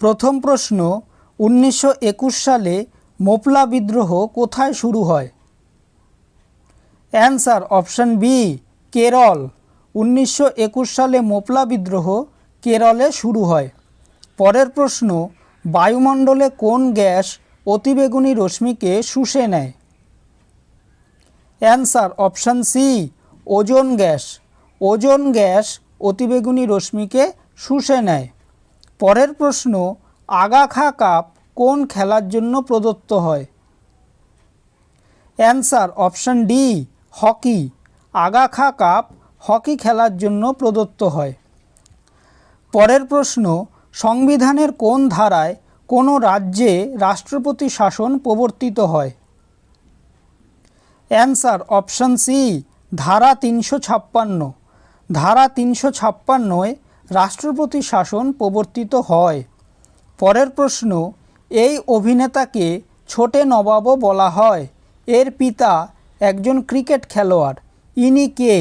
প্রথম প্রশ্ন, 1921 সালে মোপলা বিদ্রোহ কোথায় শুরু হয়? Answer option B, Kerala. 1921 সালে মোপলা বিদ্রোহ কেরলে শুরু হয়। পরের প্রশ্ন, বায়ুমণ্ডলে কোন গ্যাস অতিবেগুনি রশ্মিকে শুষে নেয়? Answer option C, ozone gas. Ozone gas অতিবেগুনি রশ্মিকে শুষে নেয়। পরের প্রশ্ন, আগা খা কাপ কোন খেলার জন্য প্রদত্ত হয়? Answer option D, hockey. Aga Khan cup hockey খেলার জন্য প্রদত্ত হয়। পরের প্রশ্ন, সংবিধানের কোন ধারায় কোনো রাজ্যে রাষ্ট্রপতি শাসন প্রবর্তিত হয়? অ্যান্সার অপশান সি, ধারা 356। ধারা 356 রাষ্ট্রপতি শাসন প্রবর্তিত হয়। পরের প্রশ্ন, এই অভিনেতাকে ছোটে নবাবও বলা হয়। এর পিতা একজন ক্রিকেট খেলোয়াড়। ইনি কে?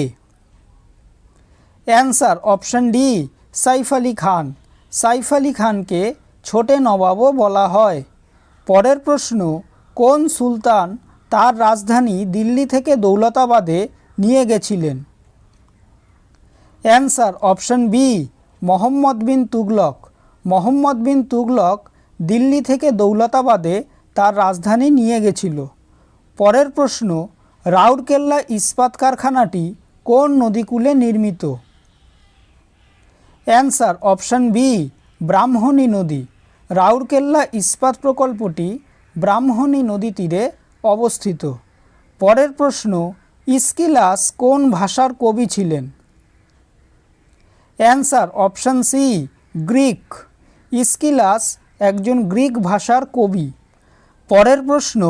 Answer option D, Saif Ali Khan. Saif আলি খানকে ছোটে নবাবও বলা হয়। পরের প্রশ্ন, কোন সুলতান তার রাজধানী দিল্লি থেকে দৌলতাবাদে নিয়ে গেছিলেন? Answer option B, Mohammad bin Tughlaq. Mohammad bin Tughlaq Delhi থেকে দৌলতাবাদে তার রাজধানী নিয়ে গেছিল। পরের প্রশ্ন, রাউরকেল্লা ইস্পাত কারখানাটি কোন নদীকূলে নির্মিত? অ্যান্সার অপশান বি, ব্রাহ্মণী নদী। রাউরকেল্লা ইস্পাত প্রকল্পটি ব্রাহ্মণী নদী তীরে অবস্থিত। পরের প্রশ্ন, ইস্কিলাস কোন ভাষার কবি ছিলেন? Answer option C, Greek. Aeschylus একজন গ্রিক ভাষার কবি। পরের প্রশ্ন,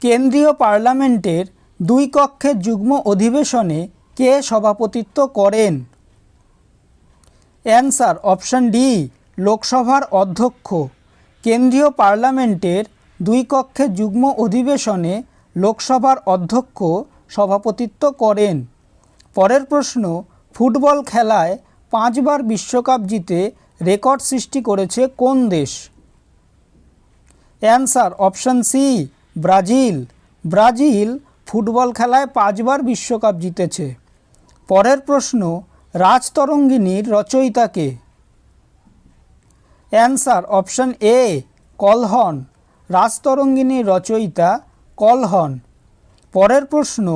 কেন্দ্রীয় পার্লামেন্টের 2 কক্ষের যুগ্ম অধিবেশনে কে সভাপতিত্ব করেন? অ্যান্সার অপশান ডি, লোকসভার অধ্যক্ষ। কেন্দ্রীয় পার্লামেন্টের 2 কক্ষের যুগ্ম অধিবেশনে লোকসভার অধ্যক্ষ সভাপতিত্ব করেন। পরের প্রশ্ন, ফুটবল খেলায় 5 বার বিশ্বকাপ জিতে রেকর্ড সৃষ্টি করেছে কোন দেশ? Answer option C, Brazil. Brazil football খেলায় 5 বার বিশ্বকাপ জিতেছে। পরের প্রশ্ন, রাজতরঙ্গিনীর রচয়িতা কে? Answer option A, Kalhana. রাজতরঙ্গিনীর রচয়িতা কলহন। পরের প্রশ্ন,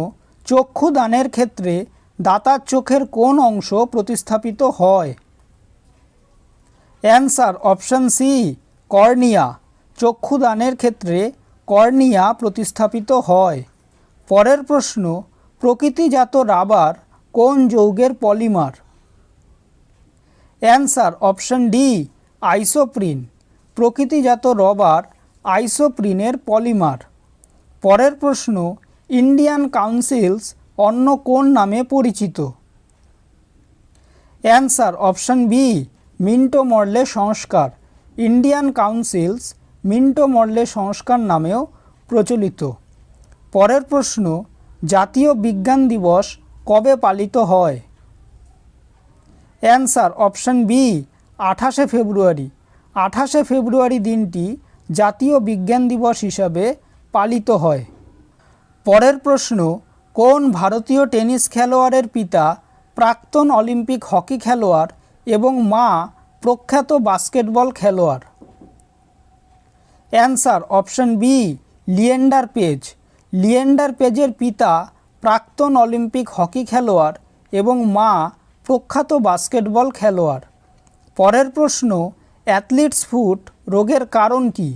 চক্ষুদানের ক্ষেত্রে দাতার চোখের কোন অংশ প্রতিস্থাপিত হয়? Answer option C, cornea. চক্ষুদানের ক্ষেত্রে কর্নিয়া প্রতিস্থাপিত হয়। পরের প্রশ্ন, প্রকৃতিজাত রাবার কোন যৌগের পলিমার? Answer option D, isoprene. প্রকৃতিজাত রবার আইসোপ্রিনের পলিমার। পরের প্রশ্ন, ইন্ডিয়ান কাউন্সিলস অন্য কোন নামে পরিচিত? Answer option B, Minto Morley সংস্কার। ইন্ডিয়ান কাউন্সিলস মিন্টো মর্লে সংস্কার নামেও প্রচলিত। পরের প্রশ্ন, জাতীয় বিজ্ঞান দিবস কবে পালিত হয়? অ্যান্সার অপশান বি, 28শে ফেব্রুয়ারি। 28শে ফেব্রুয়ারি দিনটি জাতীয় বিজ্ঞান দিবস হিসাবে পালিত হয়। পরের প্রশ্ন, কোন ভারতীয় টেনিস খেলোয়াড়ের পিতা প্রাক্তন অলিম্পিক হকি খেলোয়াড় এবং মা প্রখ্যাত বাস্কেটবল খেলোয়াড়? Answer option B, Leander Paes. Leander পেজের পিতা প্রাক্তন অলিম্পিক হকি খেলোয়াড় এবং মা প্রখ্যাত বাস্কেটবল খেলোয়াড়। পরের প্রশ্ন, অ্যাথলিটস ফুট রোগের কারণ কি?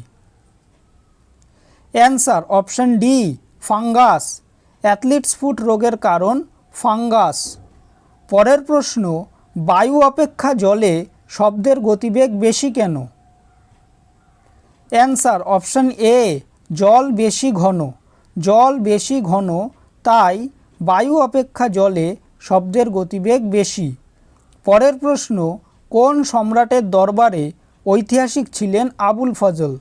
Answer option D, fungus. Athletes foot রোগের কারণ ফাঙ্গাস। পরের প্রশ্ন, বায়ু অপেক্ষা জলে শব্দের গতিবেগ বেশি কেন? অ্যান্সার অপশান এ, জল বেশি ঘন। জল বেশি ঘন, তাই বায়ু অপেক্ষা জলে শব্দের গতিবেগ বেশি। পরের প্রশ্ন, কোন সম্রাটের দরবারে ঐতিহাসিক ছিলেন Abul Fazl?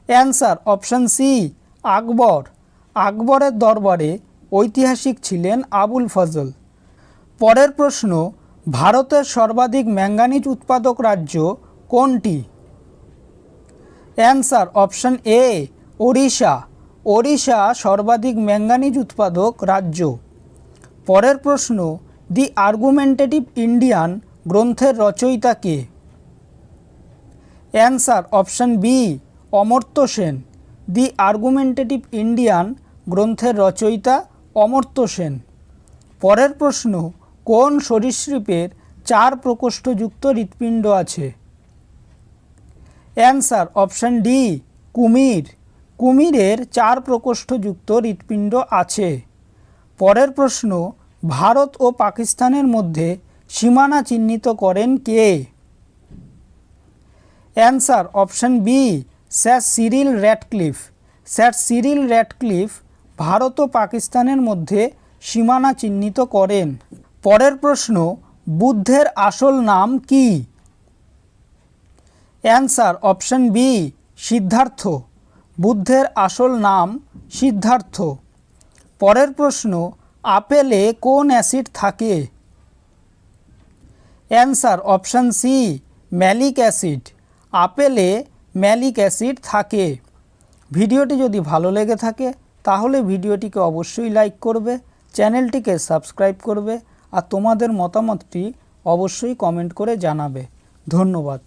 Answer option C, Akbar. আকবরের দরবারে ঐতিহাসিক ছিলেন আবুল ফজল। পরের প্রশ্ন, ভারতের সর্বাধিক ম্যাঙ্গানিজ উৎপাদক রাজ্য কোনটি? Answer option A Odisha. Odisha সর্বাধিক ম্যাঙ্গানিজ উৎপাদক রাজ্য। পরের প্রশ্ন, দি আর্গুমেন্টেটিভ ইন্ডিয়ান গ্রন্থের রচয়িতা কে? Answer option B Amartya Sen. The argumentative Indian গ্রন্থের রচয়িতা অমর্ত্য সেন। পরের প্রশ্ন, কোন সরীসৃপের 4 প্রকোষ্ঠযুক্ত হৃৎপিণ্ড আছে? অ্যান্সার অপশন ডি কুমির। কুমিরের 4 প্রকোষ্ঠযুক্ত হৃৎপিণ্ড আছে। পরের প্রশ্ন, ভারত ও পাকিস্তানের মধ্যে সীমানা চিহ্নিত করেন কে? Answer option B sir Cyril Radcliffe. Sir Cyril Radcliffe Bharat ও পাকিস্তানের মধ্যে সীমানা চিহ্নিত করেন। পরের প্রশ্ন, বুদ্ধের আসল নাম কি? Answer option B Siddhartha. বুদ্ধের আসল নাম সিদ্ধার্থ। পরের প্রশ্ন, আপেলে কোন অ্যাসিড থাকে? Answer option C malic acid. আপেলে ম্যালিক অ্যাসিড থাকে। ভিডিওটি যদি ভালো লেগে থাকে তাহলে ভিডিওটিকে অবশ্যই লাইক করবে, চ্যানেলটিকে সাবস্ক্রাইব করবে আর তোমাদের মতামতটি অবশ্যই কমেন্ট করে জানাবে। ধন্যবাদ।